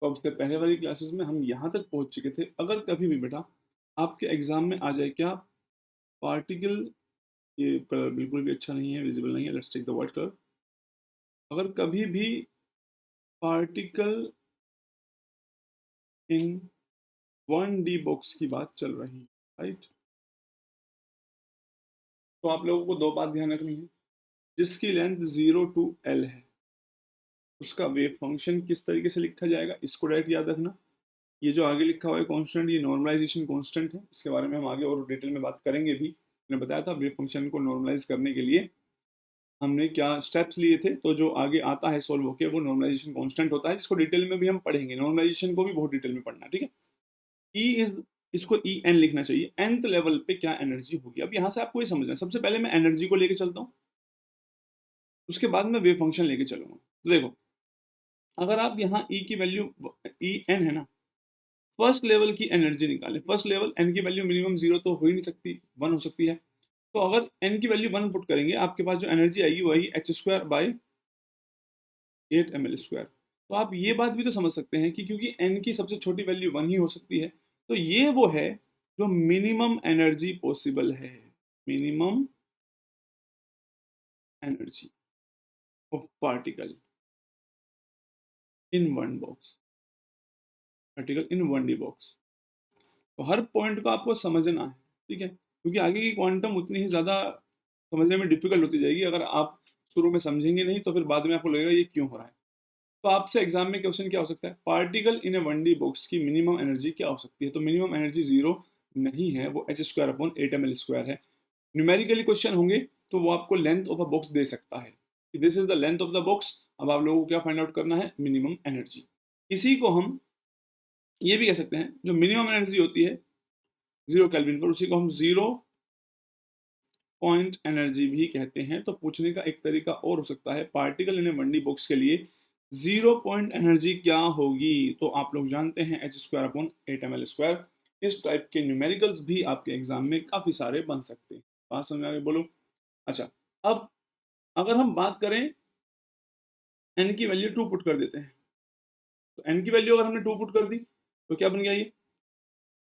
तो अब से पहले वाली क्लासेस में हम यहाँ तक पहुँच चुके थे। अगर कभी भी बेटा आपके एग्जाम में आ जाए क्या पार्टिकल, ये कलर बिल्कुल भी अच्छा नहीं है, विजिबल नहीं है, let's take the white colour. अगर कभी भी पार्टिकल इन 1D बॉक्स की बात चल रही है, राइट, तो आप लोगों को दो बात ध्यान रखनी है। जिसकी लेंथ 0 to L है उसका वेव फंक्शन किस तरीके से लिखा जाएगा, इसको डायरेक्ट याद रखना। ये जो आगे लिखा हुआ है कांस्टेंट, ये नॉर्मलाइजेशन कांस्टेंट है। इसके बारे में हम आगे और डिटेल में बात करेंगे भी। मैंने बताया था वेव फंक्शन को नॉर्मलाइज करने के लिए हमने क्या स्टेप्स लिए थे, तो जो आगे आता है सॉल्व होके वो नॉर्मलाइजेशन कांस्टेंट होता है, जिसको डिटेल में भी हम पढ़ेंगे। नॉर्मलाइजेशन को भी बहुत डिटेल में पढ़ना, ठीक है। ई इज, इसको ई एन लिखना चाहिए। nth लेवल पे क्या एनर्जी होगी। अब यहाँ से आपको ये समझना है, सबसे पहले मैं एनर्जी को लेके चलता हूँ, उसके बाद मैं वेव फंक्शन लेके चलूंगा। तो देखो, अगर आप यहाँ ई की वैल्यू, ई एन है ना, फर्स्ट लेवल की एनर्जी निकालें। फर्स्ट लेवल एन की वैल्यू मिनिमम 0 तो हो ही नहीं सकती, 1 हो सकती है। तो अगर एन की वैल्यू 1 पुट करेंगे, आपके पास जो एनर्जी आएगी वही h²/8 ml²। तो आप ये बात भी तो समझ सकते हैं कि क्योंकि एन की सबसे छोटी वैल्यू 1 ही हो सकती है, तो ये वो है जो मिनिमम एनर्जी पॉसिबल है। Minimum energy of particle in one box, particle in 1D box. तो हर पॉइंट को आपको समझना है, ठीक है, क्योंकि आगे की क्वांटम उतनी ही ज़्यादा समझने में डिफिकल्ट होती जाएगी। अगर आप शुरू में समझेंगे नहीं तो फिर बाद में आपको लगेगा ये क्यों हो रहा है। तो आपसे एग्जाम में क्वेश्चन क्या हो सकता है, particle in A 1D box की मिनिमम एनर्जी क्या हो सकती है। तो मिनिमम एनर्जी 0 नहीं है, वो h²/8 ml² है। न्यूमेरिकली क्वेश्चन होंगे तो वो आपको लेंथ ऑफ अ बॉक्स दे सकता है कि this is the length of the box. अब आप लोगों को क्या फाइंड आउट करना है, मिनिमम एनर्जी। इसी को हम ये भी कह सकते हैं, जो मिनिमम एनर्जी होती है 0 केल्विन पर, उसी को हम 0 पॉइंट एनर्जी भी कहते हैं। तो पूछने का एक तरीका और हो सकता है, particle in A 1D box के लिए 0 पॉइंट एनर्जी क्या होगी। तो आप लोग जानते हैं h²/8 ml²। इस टाइप के न्यूमेरिकल्स भी आपके एग्जाम में काफी सारे बन सकते हैं। बात समझ आ गई, बोलो। अच्छा, अब अगर हम बात करें, एन की वैल्यू 2 पुट कर देते हैं। तो एन की वैल्यू अगर हमने 2 पुट कर दी तो क्या बन गया, ये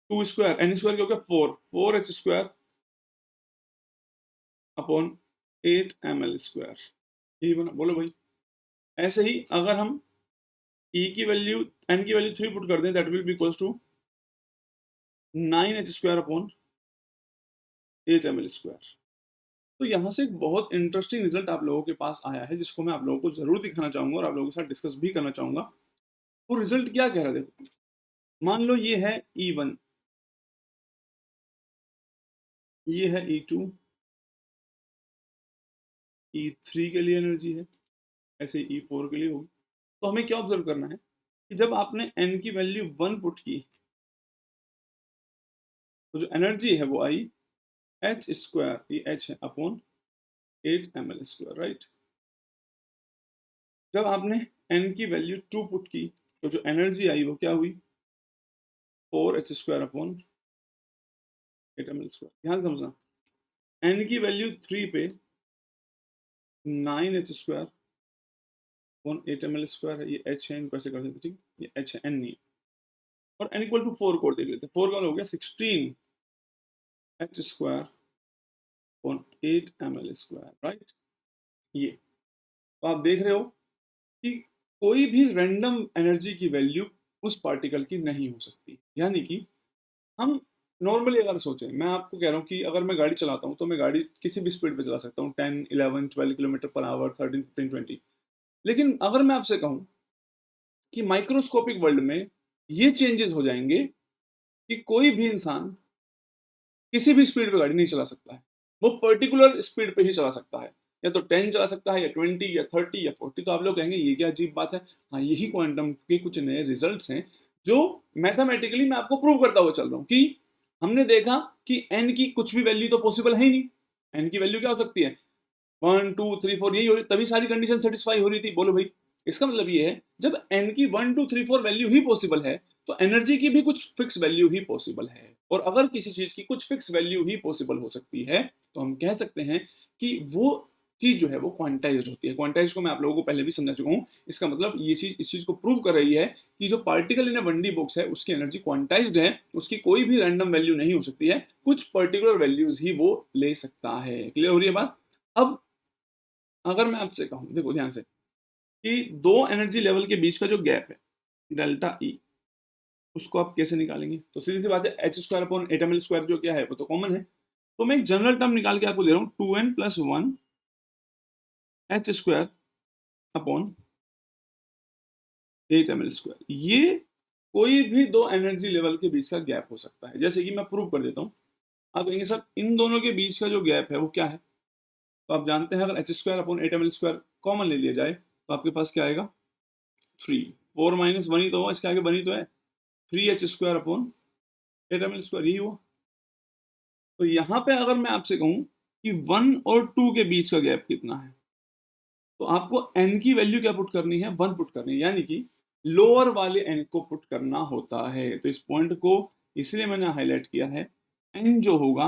2² n² क्या हो गया 4h²/8 ml²। यही बना, बोलो भाई। ऐसे ही अगर हम ई की वैल्यू, एन की वैल्यू 3 पुट कर दें, that will be equals to 9h²/8 ml²। तो यहाँ से एक बहुत इंटरेस्टिंग रिजल्ट आप लोगों के पास आया है, जिसको मैं आप लोगों को जरूर दिखाना चाहूंगा और आप लोगों के साथ डिस्कस भी करना चाहूंगा। वो रिजल्ट क्या कह रहा है, देखो, मान लो ये है E1, ये है E2, E3 के लिए एनर्जी है, ऐसे E4 के लिए होगी। तो हमें क्या ऑब्जर्व करना है कि जब आपने n की वैल्यू 1 पुट की तो जो एनर्जी है वो आई h², ये h है, अपॉन 8 ml², राइट। जब आपने n की वैल्यू 2 पुट की तो जो एनर्जी आई वो क्या हुई, 4h²/8 ml²। ध्यान से समझना, n की वैल्यू 3 पे 9h²/8 ml² है, ये h है, इनको ऐसे कर देते, ठीक, ये h है, n नहीं है। और n इक्वल टू 4 को देख लेते हैं, 4 का हो गया 16h²/8 ml², राइट। ये तो आप देख रहे हो कि कोई भी रैंडम एनर्जी की वैल्यू उस पार्टिकल की नहीं हो सकती। यानी कि हम नॉर्मली अगर सोचें, मैं आपको कह रहा हूँ कि अगर मैं गाड़ी चलाता हूँ तो मैं गाड़ी किसी भी स्पीड पे चला सकता हूँ, 10, 11, 12 किलोमीटर पर आवर, 13, 15, 20। लेकिन अगर मैं आपसे कहूँ कि माइक्रोस्कोपिक वर्ल्ड में ये चेंजेस हो जाएंगे कि कोई भी इंसान किसी भी स्पीड पे गाड़ी नहीं चला सकता है, वो पर्टिकुलर स्पीड पे ही चला सकता है। या तो 10 चला सकता है, या 20, या 30, या 40। तो आप लोग कहेंगे ये क्या अजीब बात है। हाँ, यही क्वांटम के कुछ नए रिजल्ट्स हैं जो मैथमेटिकली मैं आपको प्रूव करता हुआ चल रहा हूँ कि हमने देखा कि n की कुछ भी वैल्यू तो पॉसिबल है ही नहीं। n की वैल्यू क्या हो सकती है, 1, 2, 3, 4, यही हो रही, तभी सारी कंडीशन सेटिस्फाई हो रही थी। बोलो भाई, इसका मतलब ये है जब n की 1, 2, 3, 4 वैल्यू ही पॉसिबल है तो एनर्जी की भी कुछ फिक्स वैल्यू ही पॉसिबल है। और अगर किसी चीज की कुछ फिक्स वैल्यू ही पॉसिबल हो सकती है तो हम कह सकते हैं कि वो चीज जो है वो क्वांटाइज्ड होती है। क्वांटाइज्ड को मैं आप लोगों को पहले भी समझा चुका हूँ। इसका मतलब ये चीज इस चीज को प्रूव कर रही है कि जो पार्टिकल इन 1D बॉक्स है उसकी एनर्जी क्वांटाइज्ड है, उसकी कोई भी रैंडम वैल्यू नहीं हो सकती है, कुछ पर्टिकुलर वैल्यूज ही वो ले सकता है। क्लियर हो रही है बात? अब अगर मैं आपसे कहूँ, देखो ध्यान से, कि दो एनर्जी लेवल के बीच का जो गैप है डेल्टा ई, उसको आप कैसे निकालेंगे? तो सीधी सी बात है, H square upon 8ml square जो क्या है वो तो कॉमन है। तो मैं एक जनरल टर्म निकाल के आपको दे रहा हूँ, 2n+1 H square upon 8ml square. ये कोई भी दो एनर्जी लेवल के बीच का गैप हो सकता है। जैसे कि मैं प्रूव कर देता हूँ। आप कहेंगे सर इन दोनों के बीच का जो गैप है वो क्या है? तो आप जानते हैं अगर H square upon 8ml square common ले लिया जाए तो आपके पास क्या आएगा? 3। 4 माइनस 1 ही तो हुआ, इसके आगे 1 ही तो है। 3h square upon 8ml square, यही हुआ। तो यहाँ पे अगर मैं आपसे कहूँ कि 1 और 2 के बीच का गैप कितना है, तो आपको n की वैल्यू क्या पुट करनी है? 1 पुट करनी है, यानी कि लोअर वाले n को पुट करना होता है। तो इस पॉइंट को इसलिए मैंने हाईलाइट किया है, n जो होगा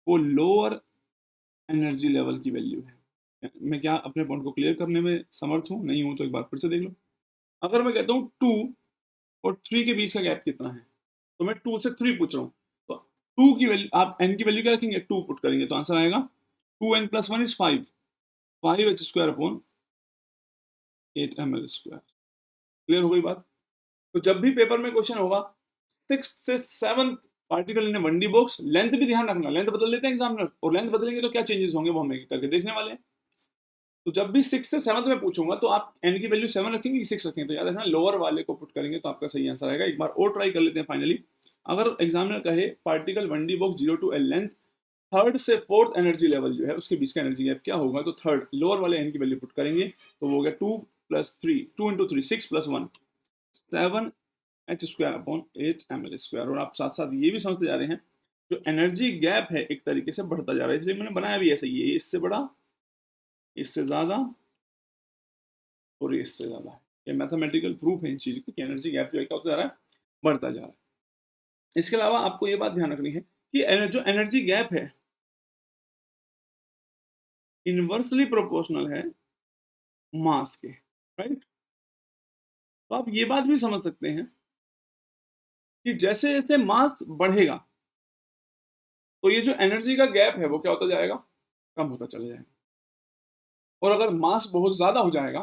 वो लोअर एनर्जी लेवल की वैल्यू है। मैं क्या अपने पॉइंट को क्लियर करने में समर्थ हूँ? नहीं हूँ तो एक बार फिर से देख लो। अगर मैं कहता हूँ 2 और 3 के बीच का गैप कितना है, तो मैं 2 से 3 पूछ रहा हूँ, तो 2 की वैल्यू, आप n की वैल्यू क्या रखेंगे? 2 पुट करेंगे तो आंसर आएगा 2n+1 is 5, 5h square upon 8ml square. Clear हो गई बात? तो जब भी पेपर में क्वेश्चन होगा 6th से 7th particle in 1D box, length भी ध्यान रखना, लेंथ बदल देते हैं एग्जामिनर, और लेंथ बदलेंगे तो क्या चेंजेस होंगे वो हम करके देखने वाले हैं। तो जब भी 6 से 7th में पूछूंगा तो आप n की वैल्यू 7 रखेंगे कि 6 रखेंगे, तो याद रखना लोअर वाले को पुट करेंगे तो आपका सही आंसर आएगा। एक बार और ट्राई कर लेते हैं फाइनली। अगर एग्जामिनर कहे particle 1D box 0 to L length, third से फोर्थ एनर्जी लेवल जो है उसके बीच का एनर्जी गैप क्या होगा, तो थर्ड लोअर वाले n की वैल्यू पुट करेंगे तो वो हो गया 2+3, 2 into 3 6+1 7h square upon 8ml square. और आप साथ साथ ये भी समझते जा रहे हैं जो एनर्जी गैप है एक तरीके से बढ़ता जा रहा है, इसलिए मैंने बनाया भी ऐसा, ये इससे बड़ा, इससे ज्यादा और इससे ज्यादा है। ये मैथमेटिकल प्रूफ है इन चीज की कि एनर्जी गैप जो है क्या होता जा रहा है? बढ़ता जा रहा है। इसके अलावा आपको ये बात ध्यान रखनी है कि जो एनर्जी गैप है इनवर्सली प्रोपोर्शनल है मास के, राइट? तो आप ये बात भी समझ सकते हैं कि जैसे जैसे मास बढ़ेगा तो ये जो एनर्जी का गैप है वो क्या होता जाएगा? कम होता चला जाएगा। और अगर मास बहुत ज्यादा हो जाएगा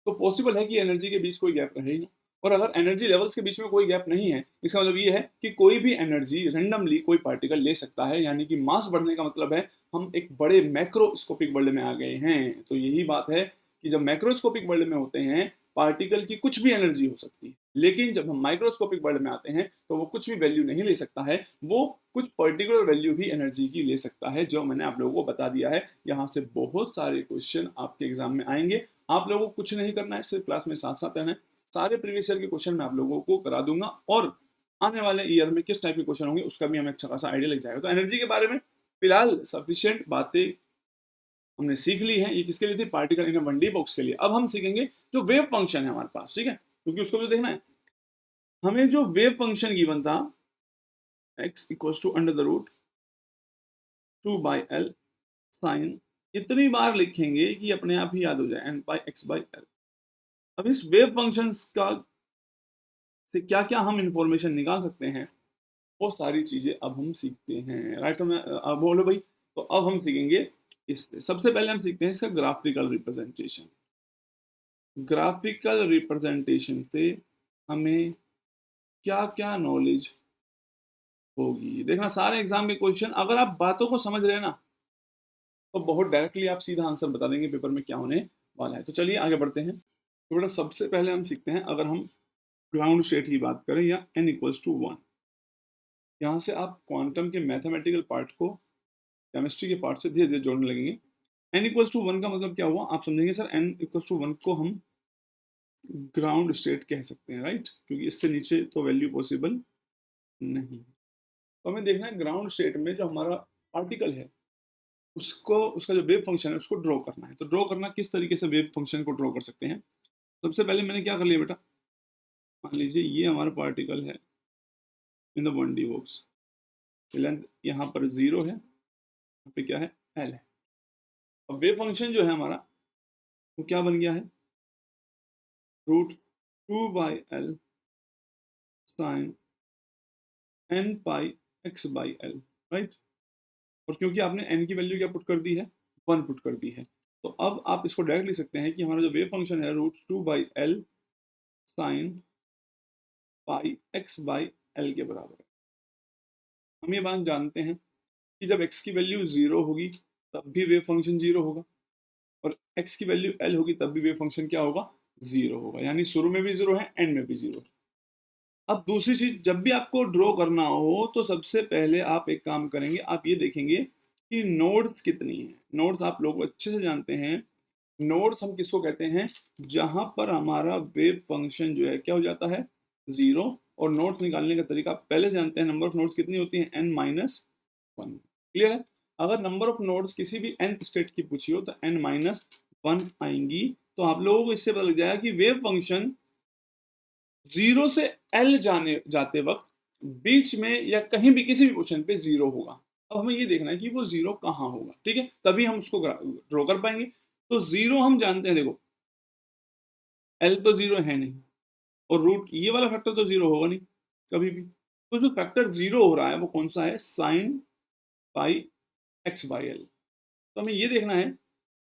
तो पॉसिबल है कि एनर्जी के बीच कोई गैप रहे ही नहीं। और अगर एनर्जी लेवल्स के बीच में कोई गैप नहीं है, इसका मतलब ये है कि कोई भी एनर्जी रेंडमली कोई पार्टिकल ले सकता है, यानी कि मास बढ़ने का मतलब है हम एक बड़े मैक्रोस्कोपिक वर्ल्ड में आ गए हैं। तो यही बात है कि जब मैक्रोस्कोपिक वर्ल्ड में होते हैं पार्टिकल की कुछ भी एनर्जी हो सकती है, लेकिन जब हम माइक्रोस्कोपिक वर्ल्ड में आते हैं तो वो कुछ भी वैल्यू नहीं ले सकता है, वो कुछ पर्टिकुलर वैल्यू ही एनर्जी की ले सकता है, जो मैंने आप लोगों को बता दिया है। यहाँ से बहुत सारे क्वेश्चन आपके एग्जाम में आएंगे। आप लोगों को कुछ नहीं करना है, सिर्फ क्लास में साथ साथ रहना है। सारे प्रीवियस ईयर के क्वेश्चन मैं आप लोगों को करा दूंगा, और आने वाले ईयर में किस टाइप के क्वेश्चन होंगे उसका भी हमें अच्छा खासा आइडिया लग जाएगा। तो एनर्जी के बारे में फिलहाल सफिशिएंट बातें हमने सीख ली है। ये किसके लिए थी? पार्टिकल इन 1D बॉक्स के लिए। अब हम सीखेंगे जो वेव फंक्शन है हमारे पास, ठीक है, क्योंकि उसको भी देखना है हमें। जो वेव फंक्शन गिवन था x equals to √2/L sine, इतनी बार लिखेंगे कि अपने आप ही याद हो जाए, n/x/L। अब इस वेव फंक्शंस का से क्या क्या हम इंफॉर्मेशन निकाल सकते हैं, वो सारी चीजें अब हम सीखते हैं, राइट? तो मैं अब बोलो भाई, तो अब हम सीखेंगे इस, सबसे पहले हम सीखते हैं इसका ग्राफिकल रिप्रेजेंटेशन। ग्राफिकल रिप्रेजेंटेशन से हमें क्या क्या नॉलेज होगी, देखना सारे एग्जाम के क्वेश्चन अगर आप बातों को समझ रहे हैं ना तो बहुत डायरेक्टली आप सीधा आंसर बता देंगे पेपर में क्या होने वाला है। तो चलिए आगे बढ़ते हैं। तो बेटा सबसे पहले हम सीखते हैं, अगर हम ग्राउंड स्टेट की बात करें या n=1, यहाँ से आप क्वांटम के मैथमेटिकल पार्ट को केमिस्ट्री के पार्ट से धीरे धीरे जोड़ने लगेंगे। n=1 का मतलब क्या हुआ आप समझेंगे, सर n=1 को हम ग्राउंड स्टेट कह सकते हैं, राइट? क्योंकि इससे नीचे तो वैल्यू पॉसिबल नहीं। तो हमें देखना है ग्राउंड स्टेट में जो हमारा पार्टिकल है उसको, उसका जो वेव फंक्शन है उसको ड्रॉ करना है। तो ड्रॉ करना किस तरीके से वेव फंक्शन को ड्रॉ कर सकते हैं? सबसे पहले मैंने क्या कर लिया बेटा, मान लीजिए ये हमारा पार्टिकल है in the 1D box, length यहाँ पर 0 है, यहाँ पे क्या है? L है। अब वेव फंक्शन जो है हमारा वो क्या बन गया है, √2/L साइन n पाई x/L, राइट। और क्योंकि आपने n की वैल्यू क्या पुट कर दी है, 1 पुट कर दी है, तो अब आप इसको डायरेक्ट लिख सकते हैं कि हमारा जो वेव फंक्शन है √2/L साइन पाई x/L के बराबर है। हम ये बात जानते हैं कि जब x की वैल्यू 0 होगी तब भी वेव फंक्शन 0 होगा, और x की वैल्यू L होगी तब भी वेव फंक्शन क्या होगा, 0 होगा। यानी शुरू में भी 0 है, एंड में भी 0। अब दूसरी चीज, जब भी आपको ड्रॉ करना हो तो सबसे पहले आप एक काम करेंगे, आप ये देखेंगे कि नोड्स कितनी है। नोड्स आप लोग अच्छे से जानते हैं, नोड्स हम किसको कहते हैं, जहां पर हमारा वेव फंक्शन जो है क्या हो जाता है, 0। और नोड्स निकालने का तरीका आप पहले जानते हैं, नंबर ऑफ नोड्स कितनी होती है, n-1। क्लियर है। अगर नंबर ऑफ नोड्स किसी भी nth स्टेट की पूछी हो तो n-1 आएंगी, तो आप लोगों को इससे पता लग जाएगा कि वेव फंक्शन 0 से L जाते वक्त बीच में या कहीं भी किसी भी पोजीशन पे 0 होगा। अब हमें ये देखना है कि वो 0 कहाँ होगा, ठीक है, तभी हम उसको ड्रॉ कर पाएंगे। तो 0 हम जानते हैं, देखो L तो 0 है नहीं, और रूट ये वाला फैक्टर तो 0 होगा नहीं कभी भी। तो जो फैक्टर 0 हो रहा है वो कौन सा है, साइन पाई x/L। तो हमें ये देखना है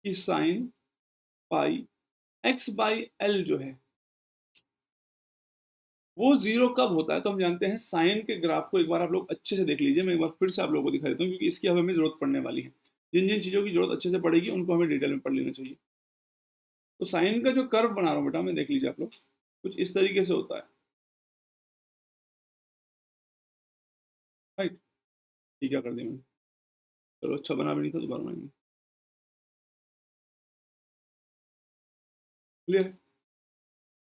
कि साइन पाई x/L जो है वो 0 कब होता है। तो हम जानते हैं, साइन के ग्राफ को एक बार आप लोग अच्छे से देख लीजिए, मैं एक बार फिर से आप लोगों को दिखा देता हूँ, क्योंकि इसकी अब हमें जरूरत पड़ने वाली है। जिन जिन चीज़ों की जरूरत अच्छे से पड़ेगी उनको हमें डिटेल में पढ़ लेना चाहिए। तो साइन का जो कर्व बना रहा हूँ बेटा, मैं देख लीजिए आप लोग, कुछ इस तरीके से होता है, राइट। ठीक है, कर दिया मैंने, चलो अच्छा बना भी नहीं था, दोबारा बनाएंगे। क्लियर,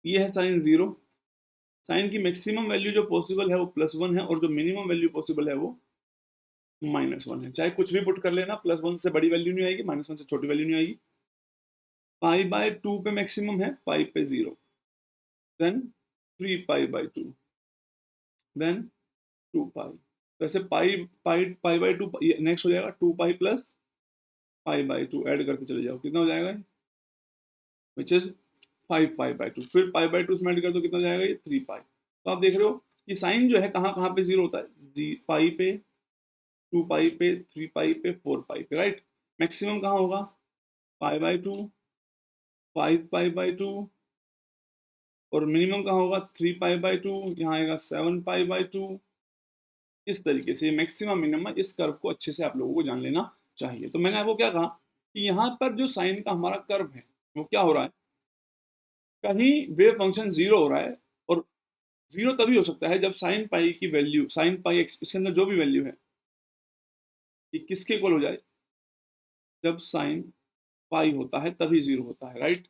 ये है साइन 0। साइन की मैक्सिमम वैल्यू जो पॉसिबल है वो +1 है, और जो मिनिमम वैल्यू पॉसिबल है वो -1 है। चाहे कुछ भी पुट कर लेना, +1 से बड़ी वैल्यू नहीं आएगी, -1 से छोटी वैल्यू नहीं आएगी। π/2 पे मैक्सिमम है, पाई पे 0, देन 3π/2, देन 2π। वैसे पाई पाई π/2 नेक्स्ट हो जाएगा, 2π प्लस π/2 ऐड करते चले जाओ, कितना हो जाएगा, विच इज 5π/2। फिर π/2 में ऐड कर दो, कितना हो जाएगा, ये 3π। तो आप देख रहे हो कि साइन जो है कहाँ कहाँ पे 0 होता है, पाई पे, 2π पे, 3π पे, 4π पे, राइट। मैक्सिमम कहाँ होगा, π/2, 5π/2, और मिनिमम कहाँ होगा, 3π/2, यहाँ आएगा 7π/2। इस तरीके से मैक्सिमम मिनिमम इस कर्व को अच्छे से आप लोगों को जान लेना चाहिए। तो मैंने आपको क्या कहा कि यहाँ पर जो साइन का हमारा कर्व है वो क्या हो रहा है, कहीं वेव फंक्शन 0 हो रहा है, और 0 तभी हो सकता है जब साइन पाई की वैल्यू, साइन पाई एक्स, इसके अंदर जो भी वैल्यू है ये किसके इक्वल हो जाए, जब साइन पाई होता है तभी 0 होता है, राइट।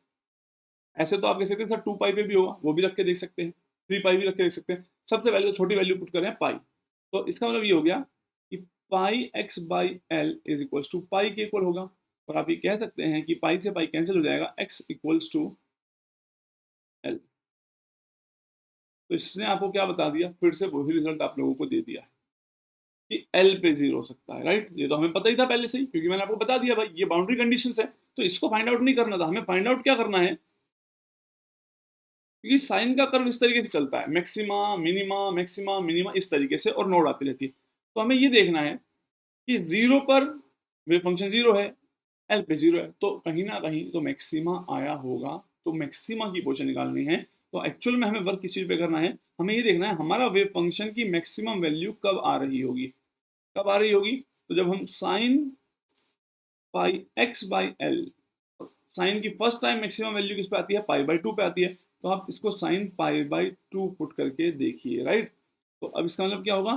ऐसे तो आप कह सकते हैं सर 2π पे भी होगा, वो भी रख के देख सकते हैं, 3π भी रख के देख सकते हैं। सबसे पहले तो छोटी वैल्यू पुट करें पाई, तो इसका मतलब ये हो गया कि pi x/L is equals to पाई के इक्वल होगा। और आप ये कह सकते हैं कि पाई से पाई कैंसिल हो जाएगा, x इक्वल्स टू L। तो इसने आपको क्या बता दिया, फिर से वही रिजल्ट आप लोगों को दे दिया है कि L पे 0 हो सकता है, राइट। ये तो हमें पता ही था पहले से ही, क्योंकि मैंने आपको बता दिया भाई ये बाउंड्री कंडीशंस है। तो इसको फाइंड आउट नहीं करना था, हमें फाइंड आउट क्या करना है, क्योंकि साइन का कर्व इस तरीके से चलता है, मैक्सिमा मिनिमा, मैक्सिमा मिनिमा, इस तरीके से, और नोड आती रहती है। तो हमें ये देखना है कि 0 पर वेव फंक्शन 0 है, L पे 0 है, तो कहीं ना कहीं तो मैक्सिमा आया होगा। तो मैक्सिमा की पोजीशन निकालनी है, तो एक्चुअल में हमें वर्क किस चीज पे करना है, हमें ये देखना है हमारा वेव फंक्शन की मैक्सिमम वैल्यू कब आ रही होगी। कब आ रही होगी, तो जब हम साइन पाई x/L, साइन की फर्स्ट टाइम मैक्सिमम वैल्यू किस पे आती है, π/2 पे आती है। तो आप इसको साइन π/2 पुट करके देखिए, राइट। तो अब इसका मतलब क्या होगा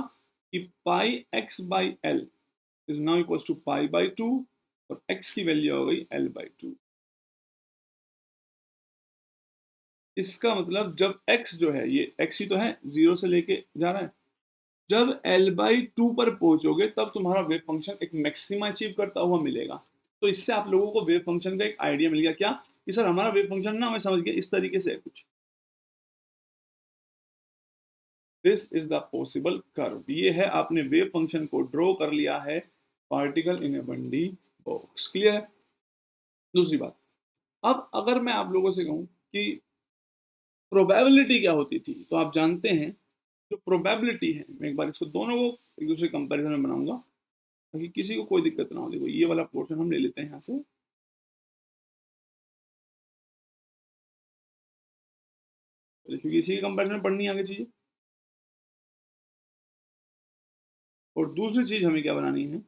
कि pi x/L is now equals to π/2, और x की वैल्यू हो गई L/2। इसका मतलब जब x जो है, ये x ही तो है, 0 से लेके जा रहा है, जब L/2 पर पहुंचोगे तब तुम्हारा वेव फंक्शन एक मैक्सिमा अचीव करता हुआ मिलेगा। तो इससे आप लोगों को वेव फंक्शन का एक आइडिया मिल गया, क्या कि सर हमारा वेव फंक्शन ना, मैं समझ गया इस तरीके से है कुछ, this is the possible curve. ये है, आपने वेव फंक्शन को ड्रॉ कर लिया है, particle in A 1D box. Clear है। दूसरी बात, अब अगर मैं आप लोगों से कहूँ कि प्रोबेबिलिटी क्या होती थी, तो आप जानते हैं जो प्रोबेबिलिटी है, मैं एक बार इसको दोनों को एक दूसरे कंपैरिजन में बनाऊंगा ताकि किसी को कोई दिक्कत ना हो। देखो ये वाला पोर्शन हम ले लेते हैं यहाँ से, क्योंकि इसी के कंपैरिजन में पढ़नी है आगे चीजें। और दूसरी चीज हमें क्या बनानी है,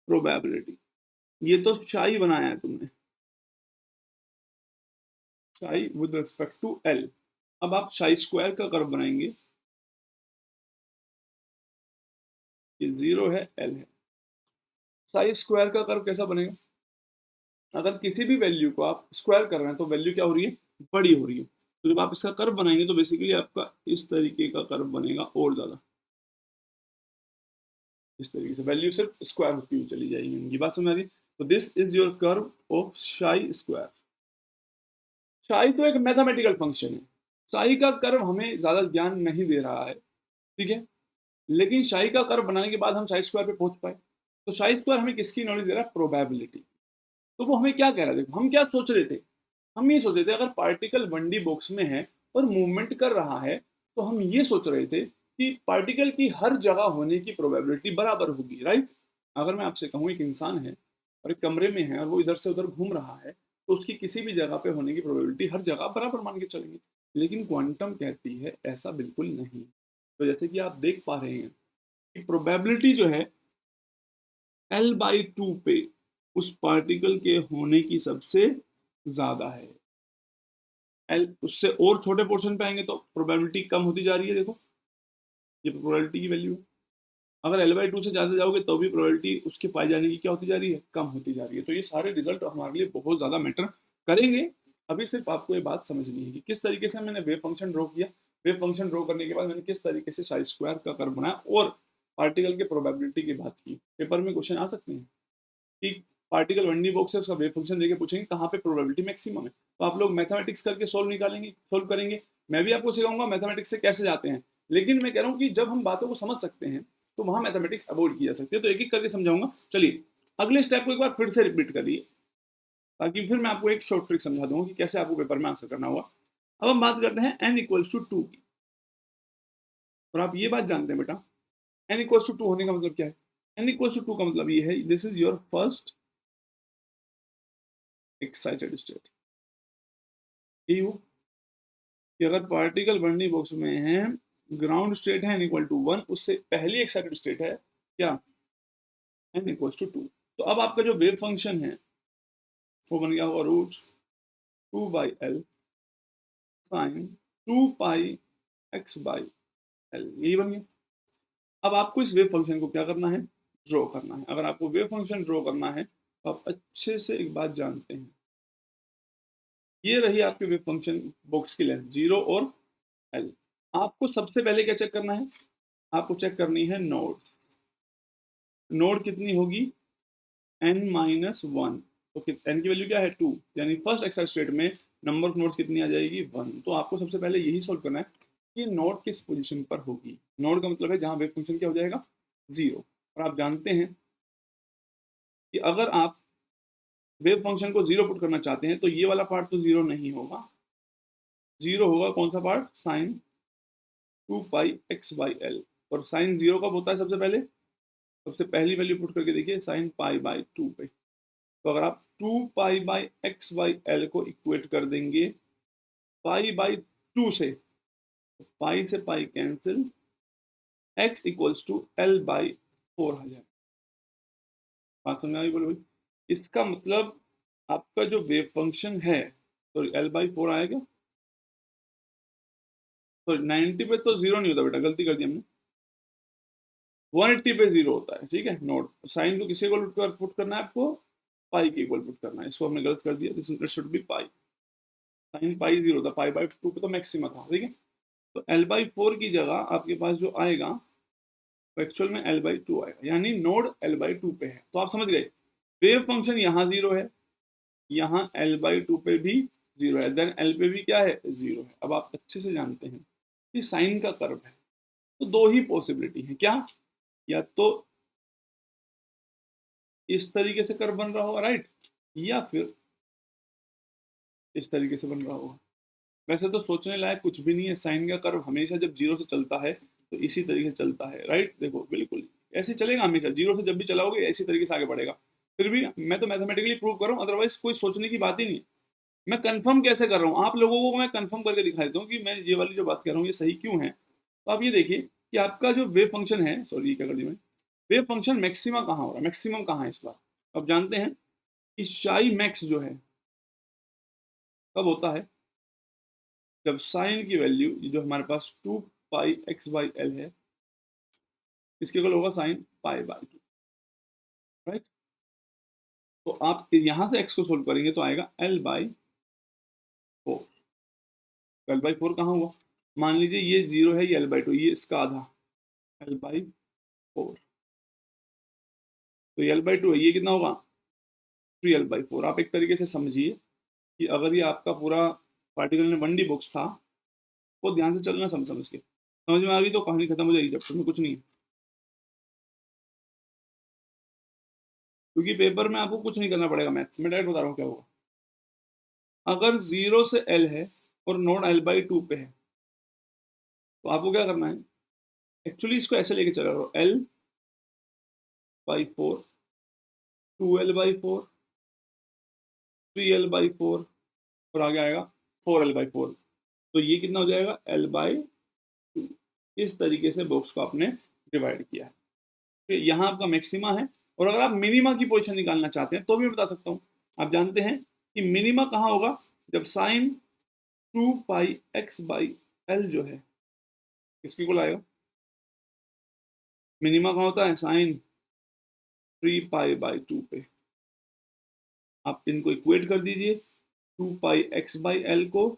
प्रोबेबिलिटी। ये तो शाई बनाया है तुमने, शाई विद रिस्पेक्ट टू एल। अब आप शाई स्क्वायर का कर्व बनाएंगे, ये 0 है, एल है। शाई स्क्वायर का कर्व कैसा बनेगा, अगर किसी भी वैल्यू को आप स्क्वायर कर रहे हैं तो वैल्यू क्या हो रही है, बड़ी हो रही है। तो जब आप इसका कर्व बनाएंगे तो बेसिकली आपका इस तरीके का कर्व बनेगा, और ज्यादा इस तरीके से वैल्यू सिर्फ स्क्वायर होती हुई चली जाएगी। उनकी बात समझ आ रही। तो this is your curve of शाई स्क्वायर। शाई तो एक मैथमेटिकल फंक्शन है, शाई का कर्व हमें ज्यादा ज्ञान नहीं दे रहा है, ठीक है, लेकिन शाई का कर्व बनाने के बाद हम शाई स्क्वायर पे पहुंच पाए। तो शाई स्क्वायर हमें किसकी नॉलेज दे रहा है, प्रोबेबिलिटी। तो वो हमें क्या कह रहा है, देखो हम क्या सोच रहे थे, हम ये सोच रहे थे अगर पार्टिकल 1D बॉक्स में है और मूवमेंट कर रहा है, तो हम ये सोच रहे थे कि पार्टिकल की हर जगह होने की प्रोबेबिलिटी बराबर होगी, राइट। अगर मैं आपसे कहूँ एक इंसान है और एक कमरे में है और वो इधर से उधर घूम रहा है, तो उसकी किसी भी जगह पे होने की प्रोबेबिलिटी हर जगह बराबर मान के चलेंगे। लेकिन क्वांटम कहती है ऐसा बिल्कुल नहीं। तो जैसे कि आप देख पा रहे हैं कि प्रोबेबिलिटी जो है L/2 पे उस पार्टिकल के होने की सबसे ज्यादा है। एल उससे और छोटे पोर्शन पे आएंगे तो प्रोबेबिलिटी कम होती जा रही है। देखो ये प्रोबेबिलिटी की वैल्यू है। अगर L/2 से ज्यादा जाओगे तो भी प्रोबेबिलिटी उसके पाए जाने की क्या होती जा रही है, कम होती जा रही है। तो ये सारे रिजल्ट हमारे लिए बहुत ज्यादा मैटर करेंगे। अभी सिर्फ आपको ये बात समझनी है कि किस तरीके से मैंने वेव फंक्शन ड्रॉ किया। वेव फंक्शन ड्रॉ करने के बाद मैंने किस तरीके से साई स्क्वायर का कर्व बनाया और पार्टिकल के प्रोबेबिलिटी की बात की। पेपर में क्वेश्चन आ सकते हैं कि पार्टिकल 1D बॉक्स है, उसका वेव फंक्शन देके पूछेंगे कहाँ पे प्रोबेबिलिटी मैक्सिमम है। तो आप लोग मैथमेटिक्स करके सोल्व करेंगे। मैं भी आपको सिखाऊंगा मैथमेटिक्स से कैसे जाते हैं। लेकिन मैं कह रहा हूँ कि जब हम बातों को समझ सकते हैं तो वहां मैथमेटिक्स अवॉइड की जा सकती है। तो एक एक करके समझाऊंगा। चलिए अगले स्टेप को एक बार फिर से रिपीट करिए, ताकि फिर मैं आपको एक शॉर्ट ट्रिक समझा दूंगा कि कैसे आपको पेपर में आंसर करना होगा। अब हम बात करते हैं n=2 की। और आप ये बात जानते हैं बेटा, n=2 होने का मतलब क्या है। n=2 का मतलब ये है, this is your first excited state. यही हो कि अगर पार्टिकल बर्निंग बॉक्स में है, ग्राउंड स्टेट है n=1, उससे पहली एक्साइटेड स्टेट है क्या, n=2। तो अब आपका जो वेव फंक्शन है वो बन गया होगा √2/L साइन 2πx/L, यही बन गया। अब आपको इस वेव फंक्शन को क्या करना है, ड्रॉ करना है। अगर आपको वेव फंक्शन ड्रॉ करना है तो आप अच्छे से एक बात जानते हैं, ये रही आपके वेव फंक्शन बॉक्स की लेंथ 0 और L। आपको सबसे पहले क्या चेक करना है, आपको चेक करनी है नोड्स। नोड कितनी होगी, n-1। तो n की वैल्यू क्या है 2, यानी फर्स्ट एक्साइट स्टेट में नंबर ऑफ नोड्स कितनी आ जाएगी 1। तो आपको सबसे पहले यही सोल्व करना है कि नोड किस पोजीशन पर होगी। नोड का मतलब है जहां वेव फंक्शन क्या हो जाएगा, 0। और आप जानते हैं कि अगर आप वेव फंक्शन को 0 पुट करना चाहते हैं तो ये वाला पार्ट तो 0 नहीं होगा। 0 होगा कौन सा पार्ट, साइन 2πx/L। और साइन 0 कब होता है, सबसे पहले सबसे पहली वैल्यू पुट करके देखिए, साइन π/2 पे। तो अगर आप 2π/x/L को इक्वेट कर देंगे π/2 से, तो पाई से पाई कैंसिल, x=L/4 आ जाएगा। बात समझ में आई बोलो भाई। इसका मतलब आपका जो वेव फंक्शन है तो L/4 आएगा। तो 90 पे तो 0 नहीं होता बेटा, गलती कर दी हमने। 180 पे 0 होता है, ठीक है। नोट साइन को किसी इक्वल पुट करना है आपको, पाई के इक्वल पुट करना है। इसको हमने गलत कर दिया, this should be pi. Sine pi 0 था, π/2 पे तो मैक्सिमा था, ठीक है। तो L/4 की जगह आपके पास जो आएगा वो एक्चुअल में L/2 आएगा, यानी नोड L/2 पे है। तो आप समझ गए, वेव फंक्शन यहाँ 0 है, यहाँ L/2 पे भी 0 है, देन L पे भी क्या है, 0 है। अब आप अच्छे से जानते हैं कि साइन का कर्व है तो दो ही पॉसिबिलिटी है, क्या, या तो इस तरीके से कर्व बन रहा होगा, राइट, या फिर इस तरीके से बन रहा होगा। वैसे तो सोचने लायक कुछ भी नहीं है, साइन का कर्व हमेशा जब जीरो से चलता है तो इसी तरीके से चलता है, राइट। देखो बिल्कुल ऐसे चलेगा हमेशा, जीरो से जब भी चलाओगे इसी तरीके से आगे बढ़ेगा। फिर भी मैं तो मैथमेटिकली प्रूव कर रहा हूँ, अदरवाइज कोई सोचने की बात ही नहीं। मैं कंफर्म कैसे कर रहा हूँ, आप लोगों को मैं कंफर्म करके दिखा देता हूँ कि मैं ये वाली जो बात कर रहा हूँ ये सही क्यों है। तो आप ये देखिए कि आपका जो वेव फंक्शन है, सॉरी क्या कर दी मैंने, वेव फंक्शन मैक्सिमा कहाँ हो रहा है, मैक्सिमम कहाँ है इस बार। अब जानते हैं कि शाई मैक्स जो है कब होता है, जब साइन की वैल्यू जो हमारे पास 2 पाई x/l है, इसके इक्वल होगा साइन पाई/2, राइट। तो आप यहां से x को सोल्व करेंगे तो आएगा l/4। l/4 कहाँ हुआ, मान लीजिए ये 0 है, ये l/2, ये इसका आधा, l/4। तो ये l/2 है, ये कितना होगा 3l/4। आप एक तरीके से समझिए कि अगर ये आपका पूरा पार्टिकल में 1D बॉक्स था, वो ध्यान से चलना, समझ समझ के, समझ में आ गई तो कहानी खत्म हो जाएगी, चैप्टर में कुछ नहीं है। क्योंकि पेपर में आपको कुछ नहीं करना पड़ेगा, मैथ्स में डायरेक्ट बता रहा हूँ क्या होगा। अगर 0 से l है और नोड l/2 पे है, तो आपको क्या करना है, एक्चुअली इसको ऐसे लेके चला रहा l/4, 2l/4, 3l/4 और आगे आएगा 4l/4। तो ये कितना हो जाएगा l/2। इस तरीके से बॉक्स को आपने डिवाइड किया है। तो यहाँ आपका मैक्सिमा है, और अगर आप मिनिमा की पोजीशन निकालना चाहते हैं तो भी मैं बता सकता हूँ। आप जानते हैं कि मिनिमा कहाँ होगा, जब साइन 2 पाई x/l जो है किसके को लाएगा, मिनिमा कहाँ होता है, साइन 3 पाई/2 पे। आप इनको इक्वेट कर दीजिए, 2 पाई x/l को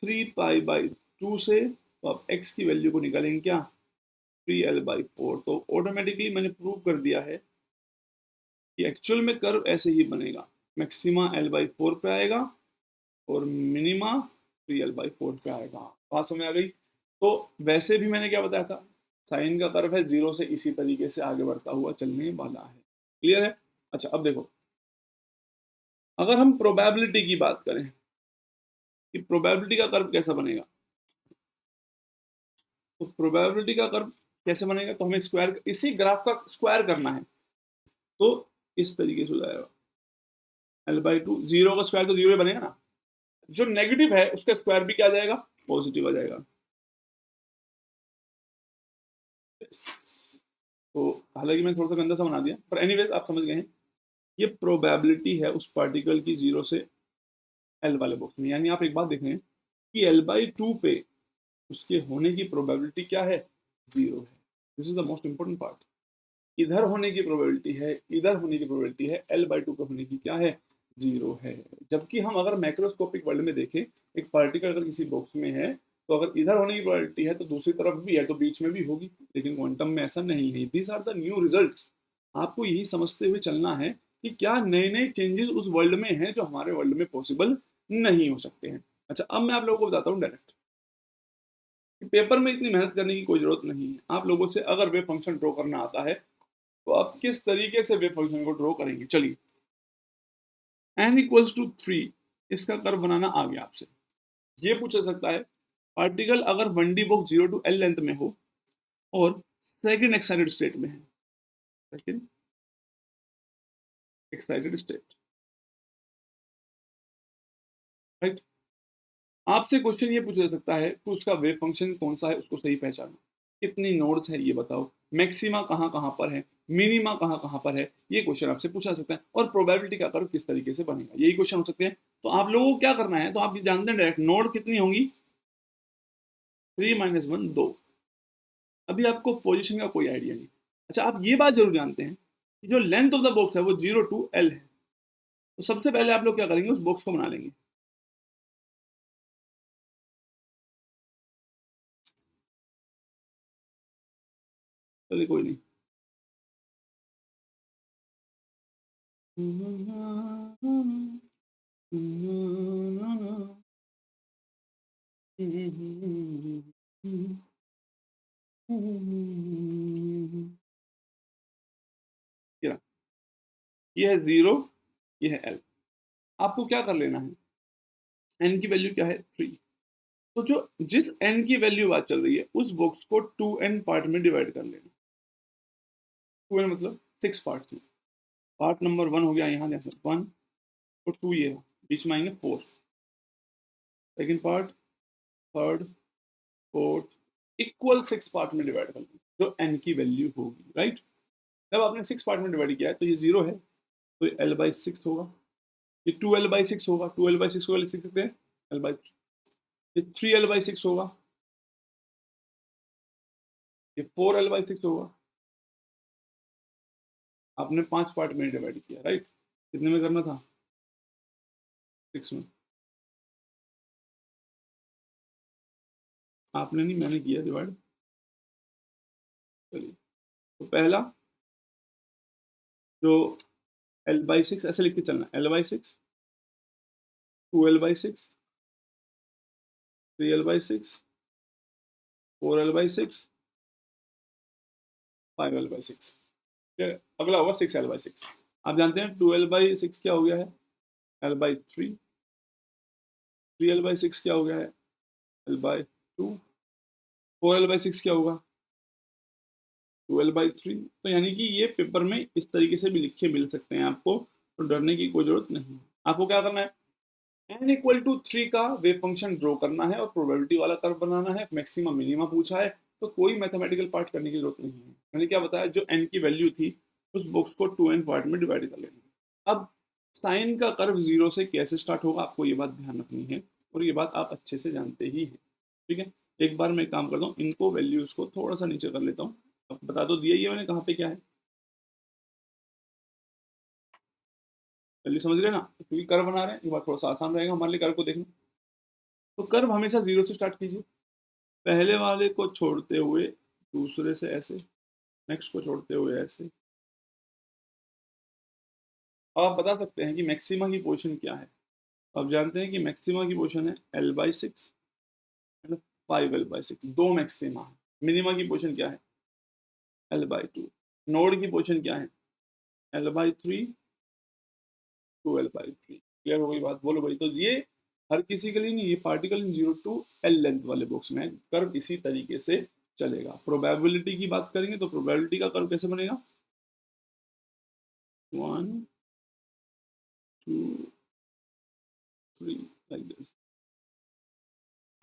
3 पाई/2 से, तो आप x की वैल्यू को निकालेंगे क्या, 3l/4। तो ऑटोमेटिकली मैंने प्रूव कर दिया है कि एक्चुअल में कर्व ऐसे ही बनेगा, मैक्सिमा l/4 पे आएगा और मिनिमा 3l/4 पे आएगा। बात समझ आ गई। तो वैसे भी मैंने क्या बताया था, साइन का कर्व है, जीरो से इसी तरीके से आगे बढ़ता हुआ चलने वाला है। क्लियर है। अच्छा अब देखो, अगर हम प्रोबेबिलिटी की बात करें कि प्रोबेबिलिटी का कर्व कैसा बनेगा, तो प्रोबेबिलिटी का कर्व कैसे बनेगा, तो हमें स्क्वायर, इसी ग्राफ का स्क्वायर करना है। तो इस तरीके से हो जाएगा l/2, जीरो का स्क्वायर तो जीरो बनेगा ना, जो नेगेटिव है उसका स्क्वायर भी क्या आ जाएगा, पॉजिटिव आ जाएगा। तो हालांकि मैंने थोड़ा सा गंदा सा बना दिया, पर एनीवेज आप समझ गए हैं। ये प्रोबेबिलिटी है उस पार्टिकल की जीरो से एल वाले बॉक्स में। यानी आप एक बात देखें कि l/2 पे उसके होने की प्रोबेबिलिटी क्या है, जीरो है। This is the most important part. इधर होने की प्रोबेबिलिटी है, इधर होने की प्रोबेबिलिटी है, l/2 पे होने की क्या है, जीरो है। जबकि हम अगर मैक्रोस्कोपिक वर्ल्ड में देखें, एक पार्टिकल अगर किसी बॉक्स में है, तो अगर इधर होने की प्रोबेबिलिटी है तो दूसरी तरफ भी है, तो बीच में भी होगी। लेकिन क्वांटम में ऐसा नहीं है। These are the new results. आपको यही समझते हुए चलना है कि क्या नए नए चेंजेस उस वर्ल्ड में हैं जो हमारे वर्ल्ड में पॉसिबल नहीं हो सकते हैं। अच्छा अब मैं आप लोगों को बताता हूँ डायरेक्ट कि पेपर में इतनी मेहनत करने की कोई जरूरत नहीं है। आप लोगों से अगर वेव फंक्शन ड्रॉ करना आता है तो आप किस तरीके से वेव फंक्शन को ड्रॉ करेंगे। चलिए, n=3, इसका कर्व बनाना आ गया आपसे। ये पूछा सकता है, पार्टिकल अगर 1D box 0 to l length में हो और सेकंड एक्साइटेड स्टेट में है, सेकंड एक्साइटेड स्टेट, राइट। आपसे क्वेश्चन ये पूछा जा सकता है कि उसका वेव फंक्शन कौन सा है, उसको सही पहचानो, कितनी नोड्स है ये बताओ, मैक्सिमा कहाँ कहाँ पर है, मिनिमा कहाँ कहाँ पर है, ये क्वेश्चन आपसे पूछा सकता है। और प्रोबेबिलिटी का कर्व किस तरीके से बनेगा, यही क्वेश्चन हो सकते हैं। तो आप लोगों को क्या करना है, तो आप ये जानते हैं डायरेक्ट नोड कितनी होंगी, 3 - 1 2। अभी आपको पोजीशन का कोई आइडिया नहीं। अच्छा आप ये बात जरूर जानते हैं कि जो लेंथ ऑफ द बॉक्स है वो 0 to l है। तो सबसे पहले आप लोग क्या करेंगे, उस बॉक्स को बना लेंगे। चलिए कोई नहीं। ये है 0, ये है L। आपको क्या कर लेना है, n की वैल्यू क्या है 3, तो जो जिस n की वैल्यू बात चल रही है उस बॉक्स को 2n पार्ट में डिवाइड कर लेना। 2n मतलब 6 पार्ट में। पार्ट नंबर 1 हो गया यहाँ जैसे 1 और 2, ये बीच में आएंगे 4, second part, third, fourth, equal 6 part में डिवाइड कर लेना जो n की वैल्यू होगी, राइट। जब आपने 6 पार्ट में डिवाइड किया है तो ये 0 है, तो ये L/6 होगा, ये 2L/6 होगा, 2L/6 को लिख सकते हैं L/3, ये 3L/6 होगा, ये 4L/6 होगा। आपने 5 पार्ट में डिवाइड किया, राइट। कितने में करना था, 6 में। आपने नहीं, मैंने किया डिवाइड। चलिए, तो पहला जो L/6 ऐसे लिख के चलना, L/6, 2L/6, 3L/6, 4L/6, 5L/6। अगला होगा 6L/6। आप जानते हैं 2L/6 क्या हो गया है, L/3, 3L/6 क्या हो गया है, L/2, 4L/6 क्या होगा, 2L/3। तो यानी कि ये पेपर में इस तरीके से भी लिखे मिल सकते हैं आपको, तो डरने की कोई जरूरत नहीं। आपको क्या करना है, n=3 का वेव फंक्शन ड्रॉ करना है और प्रोबेबिलिटी वाला कर्व बनाना है। मैक्सिमम मिनिमा पूछा है तो कोई मैथमेटिकल पार्ट करने की जरूरत नहीं है। मैंने क्या बताया, जो n की वैल्यू थी उस बॉक्स को 2n पार्ट में डिवाइड कर लेना। अब साइन का कर्व 0 से कैसे स्टार्ट होगा, आपको ये बात ध्यान रखनी है, और ये बात आप अच्छे से जानते ही हैं, ठीक है। एक बार मैं काम करता हूँ, इनको वैल्यूज को थोड़ा सा नीचे कर लेता हूँ। अब बता दो दिया, ये मैंने कहाँ पे क्या है, वैल्यू समझ गए ना, क्योंकि कर्व बना रहे हैं, ये बात थोड़ा सा आसान रहेगा हमारे लिए कर्व को देखना। तो कर्व हमेशा 0 से स्टार्ट कीजिए, पहले वाले को छोड़ते हुए दूसरे से ऐसे, नेक्स्ट को छोड़ते हुए ऐसे। अब आप बता सकते हैं कि मैक्सिमा की पोजीशन क्या है। अब जानते हैं कि मैक्सिमा की पोजीशन है L/6 एंड 5L/6, दो मैक्सिमा है। मिनिमा की पोजीशन क्या है, L/2। नोड की पोजीशन क्या है, L/3, 2L/3। क्लियर हो गई बात, बोलो भाई। तो ये हर किसी के लिए नहीं, ये particle in 0 to L length वाले बॉक्स में कर्व इसी तरीके से चलेगा। प्रोबेबिलिटी की बात करेंगे तो प्रोबेबिलिटी का कर्व कैसे बनेगा, 1 2 3 लाइक दिस।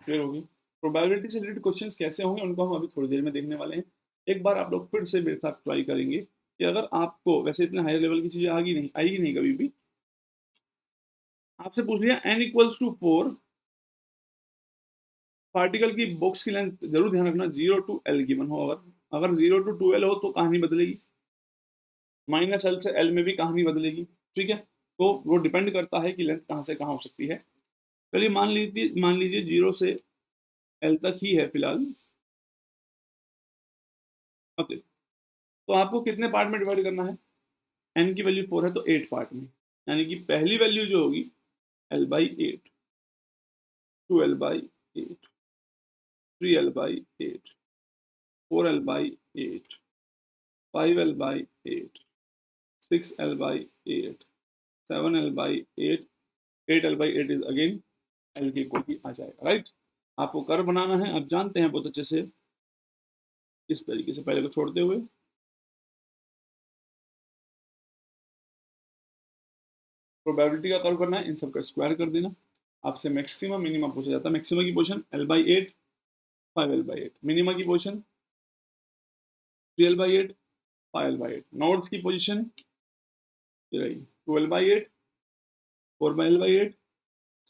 क्लियर होगी। प्रोबेबिलिटी से रिलेटेड क्वेश्चंस कैसे होंगे उनको हम अभी थोड़ी देर में देखने वाले हैं। एक बार आप लोग फिर से मेरे साथ ट्राई करेंगे कि अगर आपको वैसे इतने हाई लेवल की चीजें आएगी नहीं कभी भी, आपसे पूछ लिया n=4, पार्टिकल की बॉक्स की लेंथ जरूर ध्यान रखना 0 to L गिवन हो। अगर 0 to 2L हो तो कहानी बदलेगी, -L से L में भी कहानी बदलेगी, ठीक है। तो वो डिपेंड करता है कि लेंथ कहाँ से कहाँ हो सकती है। चलिए मान लीजिए 0 से L तक ही है फिलहाल। ओके, तो आपको कितने पार्ट में डिवाइड करना है, n की वैल्यू 4 है तो 8 पार्ट में, यानी कि पहली वैल्यू जो होगी L/8, 2L/8, 3L/8, 4L/8, 5L/8, 6L/8, 7L/8, 8L/8 is again L की कॉपी आ जाएगा, राइट। आपको कर्व बनाना है, आप जानते हैं बहुत अच्छे से, इस तरीके से पहले को छोड़ते हुए, प्रोबेबिलिटी का कर्व करना है, इन सब का स्क्वायर कर देना। आपसे मैक्सिमम मिनिमम पूछा जाता है, मैक्सिमम की पोजीशन L/8, 5L/8, मिनिमम की पोजीशन 3L/8, 5L/8, नोड्स की position 2L/8, 4L/8,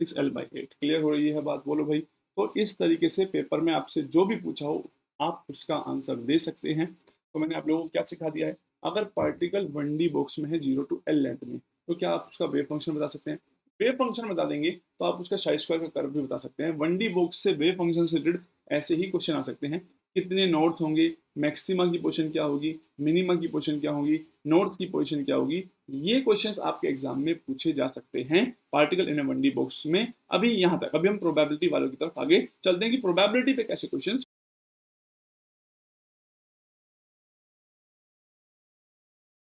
6L/8। Clear हो रही है बात, बोलो भाई। तो इस तरीके से पेपर में आपसे जो भी पूछा हो आप उसका आंसर दे सकते हैं। तो मैंने आप लोगों को क्या सिखा दिया है, अगर पार्टिकल 1D बॉक्स में है 0 to L लेंथ में, तो क्या आप उसका वेव फंक्शन बता सकते हैं। वेव फंक्शन बता देंगे तो आप उसका साई स्क्वायर का कर्व भी बता सकते हैं। 1D बॉक्स से वेव फंक्शन से रिलेटेड ऐसे ही क्वेश्चन आ सकते हैं, कितने नॉर्थ होंगे, मैक्सिमा की पोजीशन क्या होगी, मिनिमा की पोजीशन क्या होगी, नॉर्थ की पोजीशन क्या होगी। ये क्वेश्चंस आपके एग्जाम में पूछे जा सकते हैं particle in A 1D box में। अभी यहाँ तक, अभी हम प्रोबेबिलिटी वालों की तरफ आगे चलते हैं कि प्रोबेबिलिटी पे कैसे क्वेश्चंस